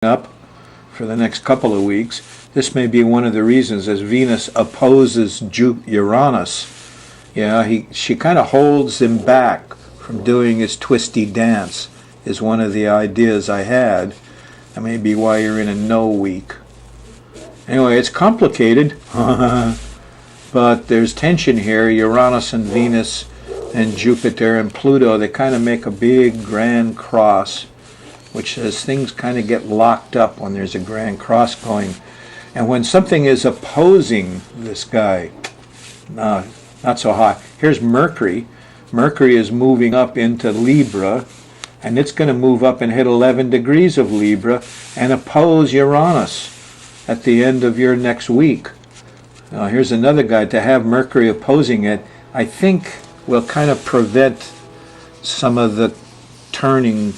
up for the next couple of weeks. This may be one of the reasons, as Venus opposes Uranus. She kind of holds him back from doing his twisty dance, is one of the ideas I had. That may be why you're in a no week. Anyway, it's complicated, but there's tension here. Uranus and Venus and Jupiter and Pluto, they kind of make a big grand cross, which says things kind of get locked up when there's a grand cross going. And when something is opposing this guy, no, not so hot. Here's Mercury. Mercury is moving up into Libra, and it's going to move up and hit 11 degrees of Libra and oppose Uranus at the end of your next week. Now, here's another guy. To have Mercury opposing it, I think will kind of prevent some of the turning.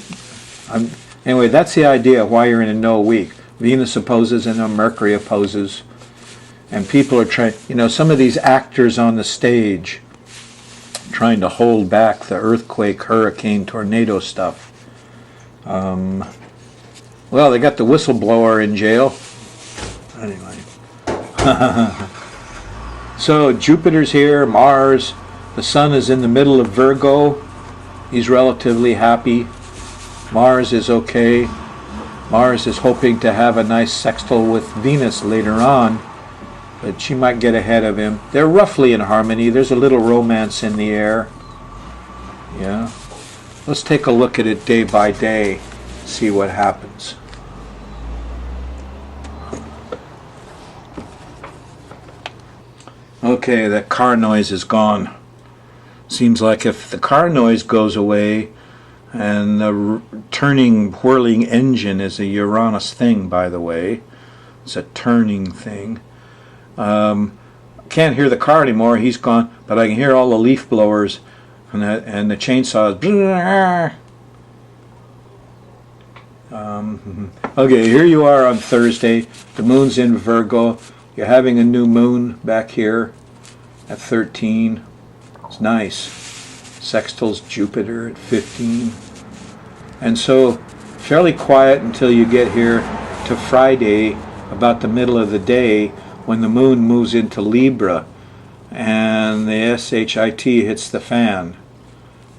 Anyway, that's the idea of why you're in a no week. Venus opposes and then Mercury opposes. And people are trying, some of these actors on the stage trying to hold back the earthquake, hurricane, tornado stuff. Well, they got the whistleblower in jail. Anyway. So Jupiter's here, Mars. The Sun is in the middle of Virgo. He's relatively happy. Mars is okay. Mars is hoping to have a nice sextile with Venus later on, but she might get ahead of him. They're roughly in harmony. There's a little romance in the air. Yeah. Let's take a look at it day by day, see what happens. Okay, that car noise is gone. Seems like if the car noise goes away, and the turning, whirling engine is a Uranus thing, by the way. It's a turning thing. Can't hear the car anymore. He's gone, but I can hear all the leaf blowers and the chainsaws. Okay, here you are on Thursday. The moon's in Virgo. You're having a new moon back here at 13. It's nice. Sextiles Jupiter at 15. And so fairly quiet until you get here to Friday, about the middle of the day, when the moon moves into Libra and the SHIT hits the fan.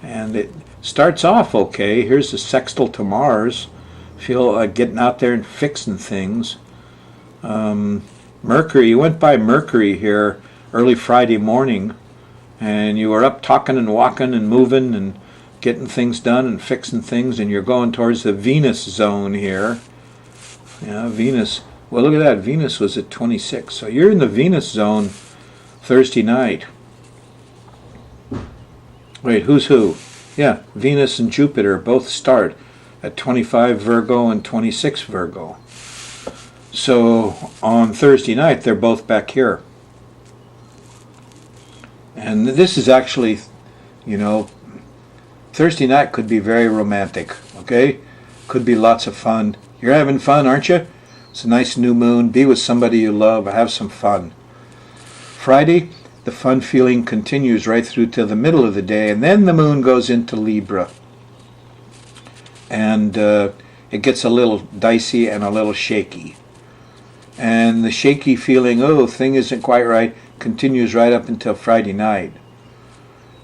And it starts off okay. Here's the sextile to Mars. Feel like getting out there and fixing things. Mercury, you went by Mercury here early Friday morning, and you were up talking and walking and moving and getting things done and fixing things, and you're going towards the Venus zone here. Yeah, Venus. Well, look at that. Venus was at 26. So you're in the Venus zone Thursday night. Wait, who's who? Yeah, Venus and Jupiter both start at 25 Virgo and 26 Virgo. So on Thursday night, they're both back here. And this is actually, Thursday night could be very romantic, okay? Could be lots of fun. You're having fun, aren't you? It's a nice new moon. Be with somebody you love. Have some fun. Friday, the fun feeling continues right through till the middle of the day, and then the moon goes into Libra. And it gets a little dicey and a little shaky. And the shaky feeling, thing isn't quite right, continues right up until Friday night.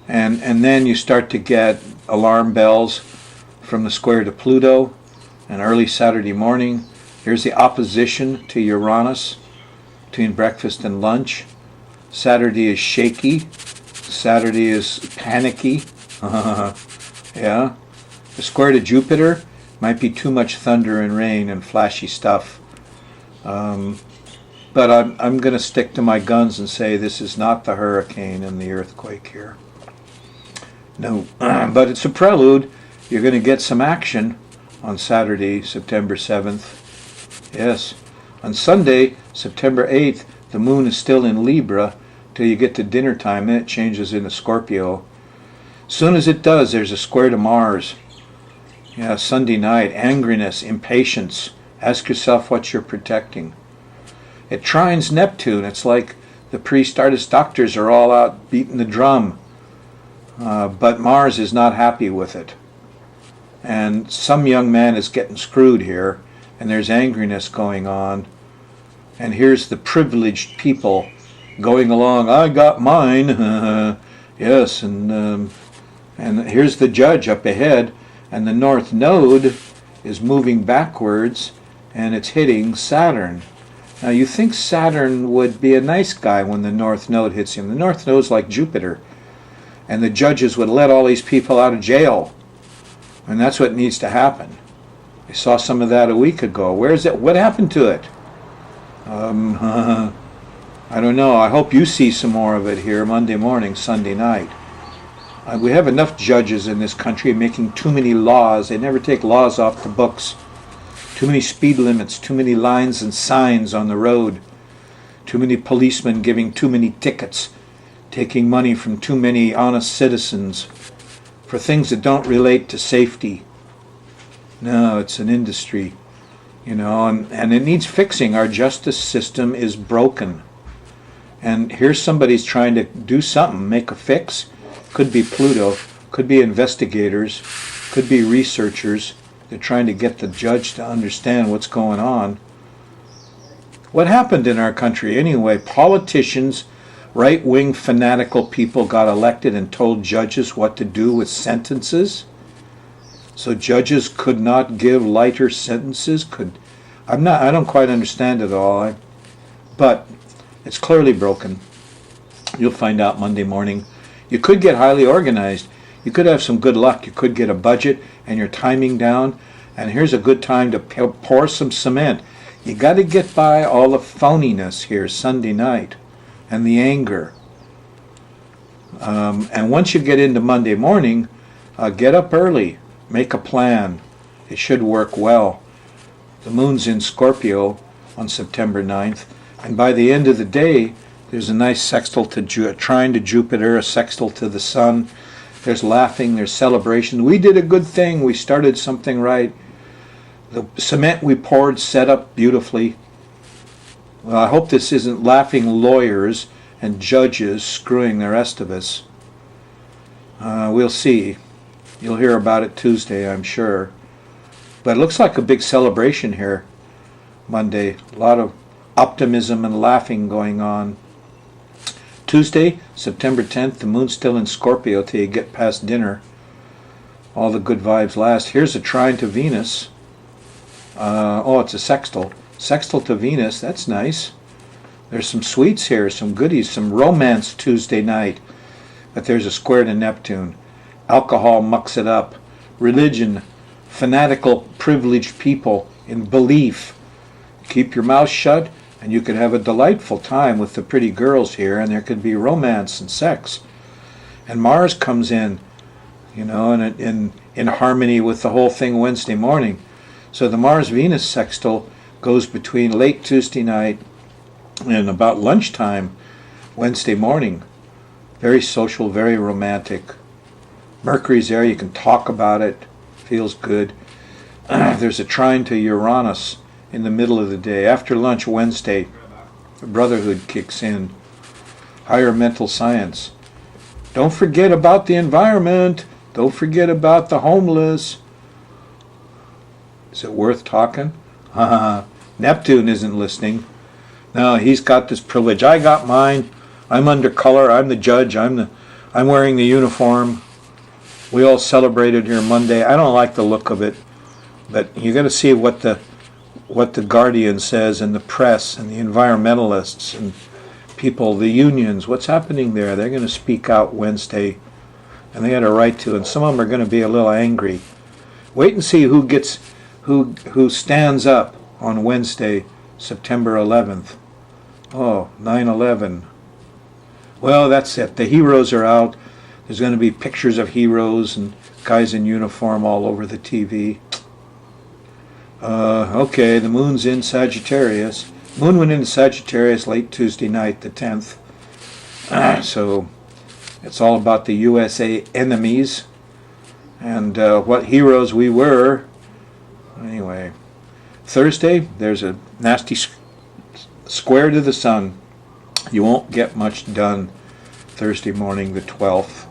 And then you start to get alarm bells from the square to Pluto, and early Saturday morning. Here's the opposition to Uranus between breakfast and lunch. Saturday is shaky. Saturday is panicky. Yeah. The square to Jupiter might be too much thunder and rain and flashy stuff. But I'm going to stick to my guns and say this is not the hurricane and the earthquake here. No, but it's a prelude. You're going to get some action on Saturday, September 7th. Yes. On Sunday, September 8th, the moon is still in Libra till you get to dinner time, then it changes into Scorpio. Soon as it does, there's a square to Mars. Yeah, Sunday night, angriness, impatience. Ask yourself what you're protecting. It trines Neptune. It's like the pre-Stardust doctors are all out beating the drum. But Mars is not happy with it. And some young man is getting screwed here. and there's angriness going on. And here's the privileged people going along, I got mine, yes, and here's the judge up ahead, and the North Node is moving backwards, and it's hitting Saturn. Now you think Saturn would be a nice guy when the North Node hits him. The North Node's like Jupiter, and the judges would let all these people out of jail, and that's what needs to happen. I saw some of that a week ago. Where is it? What happened to it? I don't know. I hope you see some more of it here Monday morning, Sunday night. We have enough judges in this country making too many laws. They never take laws off the books. Too many speed limits, too many lines and signs on the road, too many policemen giving too many tickets, taking money from too many honest citizens for things that don't relate to safety. No, it's an industry. And it needs fixing. Our justice system is broken. And here's somebody's trying to do something, make a fix. Could be Pluto, could be investigators, could be researchers. They're trying to get the judge to understand what's going on. What happened in our country anyway? Politicians, right-wing fanatical people got elected and told judges what to do with sentences? So judges could not give lighter sentences? I don't quite understand it all. But it's clearly broken. You'll find out Monday morning. You could get highly organized. You could have some good luck. You could get a budget and your timing down. And here's a good time to pour some cement. You got to get by all the phoniness here Sunday night and the anger. And once you get into Monday morning, get up early. Make a plan. It should work well. The moon's in Scorpio on September 9th. And by the end of the day, there's a nice sextile to trine to Jupiter, a sextile to the sun. There's laughing, there's celebration. We did a good thing. We started something right. The cement we poured set up beautifully. Well, I hope this isn't laughing lawyers and judges screwing the rest of us. We'll see. You'll hear about it Tuesday, I'm sure. But it looks like a big celebration here Monday. A lot of optimism and laughing going on. Tuesday, September 10th, the moon's still in Scorpio till you get past dinner. All the good vibes last. Here's a trine to Venus. It's a sextile. Sextile to Venus, that's nice. There's some sweets here, some goodies, some romance Tuesday night. But there's a square to Neptune. Alcohol mucks it up. Religion, fanatical, privileged people in belief. Keep your mouth shut, and you could have a delightful time with the pretty girls here, and there could be romance and sex. And Mars comes in, and in harmony with the whole thing Wednesday morning. So the Mars-Venus sextile goes between late Tuesday night and about lunchtime Wednesday morning. Very social, very romantic. Mercury's there, you can talk about it, feels good. There's a trine to Uranus in the middle of the day. After lunch Wednesday, brotherhood kicks in. Higher mental science. Don't forget about the environment. Don't forget about the homeless. Is it worth talking? Neptune isn't listening. No, he's got this privilege. I got mine. I'm under color. I'm the judge. I'm wearing the uniform. We all celebrated here Monday. I don't like the look of it, but you got to see what the Guardian says, and the press, and the environmentalists, and people, the unions. What's happening there? They're going to speak out Wednesday, and they had a right to. And some of them are going to be a little angry. Wait and see who stands up on Wednesday, September 11th. Oh, 9/11. Well, that's it. The heroes are out. There's going to be pictures of heroes and guys in uniform all over the TV. Okay, the moon's in Sagittarius. Moon went into Sagittarius late Tuesday night, the 10th. So it's all about the USA enemies and what heroes we were. Anyway, Thursday, there's a nasty square to the sun. You won't get much done Thursday morning, the 12th.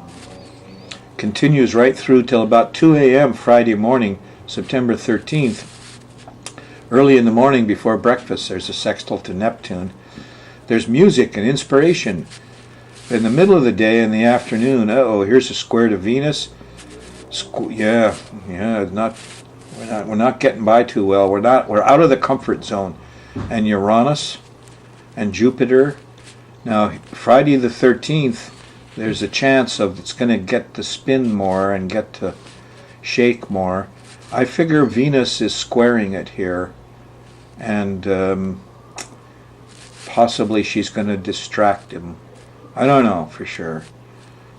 Continues right through till about 2 a.m. Friday morning, September 13th. Early in the morning before breakfast, there's a sextile to Neptune. There's music and inspiration. In the middle of the day, in the afternoon, here's a square to Venus. We're not getting by too well. We're out of the comfort zone. And Uranus and Jupiter. Now, Friday the 13th, there's a chance of it's going to get to spin more and get to shake more. I figure Venus is squaring it here, and possibly she's going to distract him. I don't know for sure.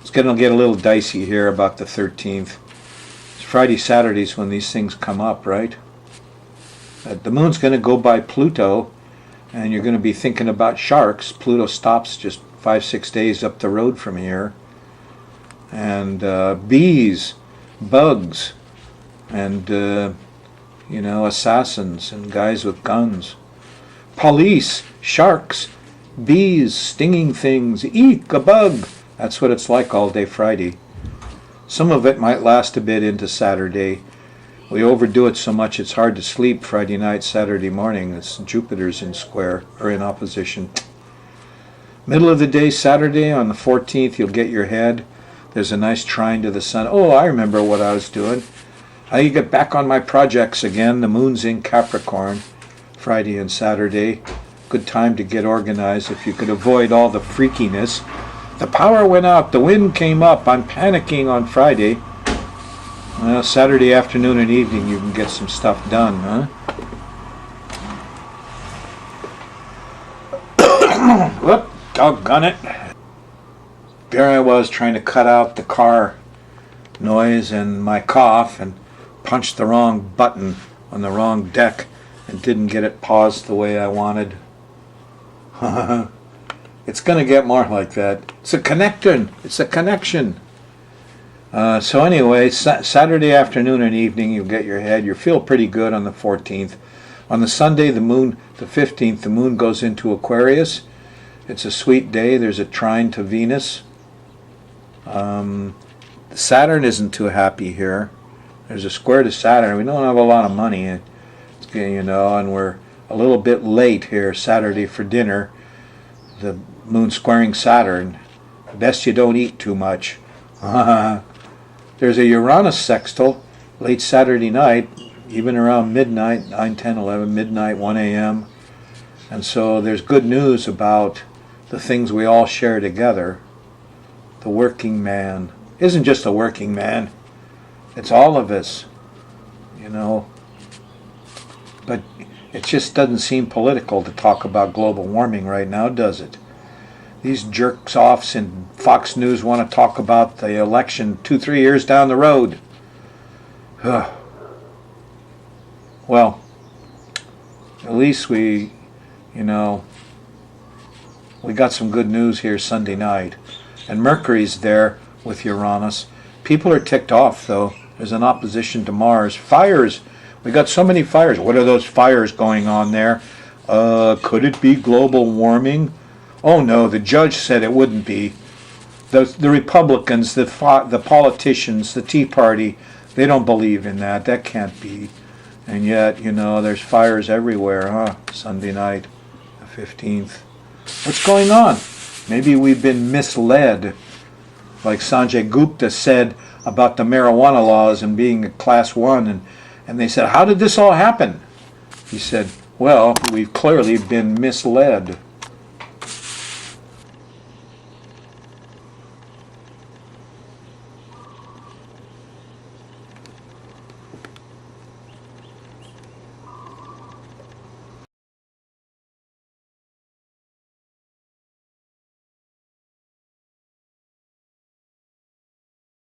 It's going to get a little dicey here about the 13th. It's Friday, Saturdays when these things come up, right? The moon's going to go by Pluto, and you're going to be thinking about sharks. Pluto stops just 5-6 days up the road from here. And bees, bugs, and assassins and guys with guns. Police, sharks, bees, stinging things, eek, a bug. That's what it's like all day Friday. Some of it might last a bit into Saturday. We overdo it so much it's hard to sleep Friday night, Saturday morning. It's Jupiter's in square, or in opposition. Middle of the day, Saturday, on the 14th, you'll get your head. There's a nice trine to the sun. Oh, I remember what I was doing. I get back on my projects again. The moon's in Capricorn, Friday and Saturday. Good time to get organized if you could avoid all the freakiness. The power went out, the wind came up, I'm panicking on Friday. Well, Saturday afternoon and evening you can get some stuff done, huh? Whoop, doggone it. There I was trying to cut out the car noise and my cough and punched the wrong button on the wrong deck and didn't get it paused the way I wanted. It's going to get more like that. It's a connection. It's a connection. So anyway, Saturday afternoon and evening, you'll get your head. You feel pretty good on the 14th. On the Sunday, the 15th, the moon goes into Aquarius. It's a sweet day. There's a trine to Venus. Saturn isn't too happy here. There's a square to Saturn. We don't have a lot of money, and we're a little bit late here Saturday for dinner. The moon squaring Saturn. Best you don't eat too much. There's a Uranus sextile late Saturday night, even around midnight, 9, 10, 11, midnight, 1 a.m. And so there's good news about the things we all share together. The working man isn't just a working man. It's all of us, But it just doesn't seem political to talk about global warming right now, does it? These jerks-offs in Fox News want to talk about the election 2-3 years down the road. Well, at least we got some good news here Sunday night. And Mercury's there with Uranus. People are ticked off, though. There's an opposition to Mars. Fires. We got so many fires. What are those fires going on there? Could it be global warming? Oh no, the judge said it wouldn't be. The Republicans, the politicians, the Tea Party, they don't believe in that. That can't be. And yet, there's fires everywhere, huh? Sunday night, the 15th. What's going on? Maybe we've been misled. Like Sanjay Gupta said about the marijuana laws and being a class 1. And they said, how did this all happen? He said, well, we've clearly been misled.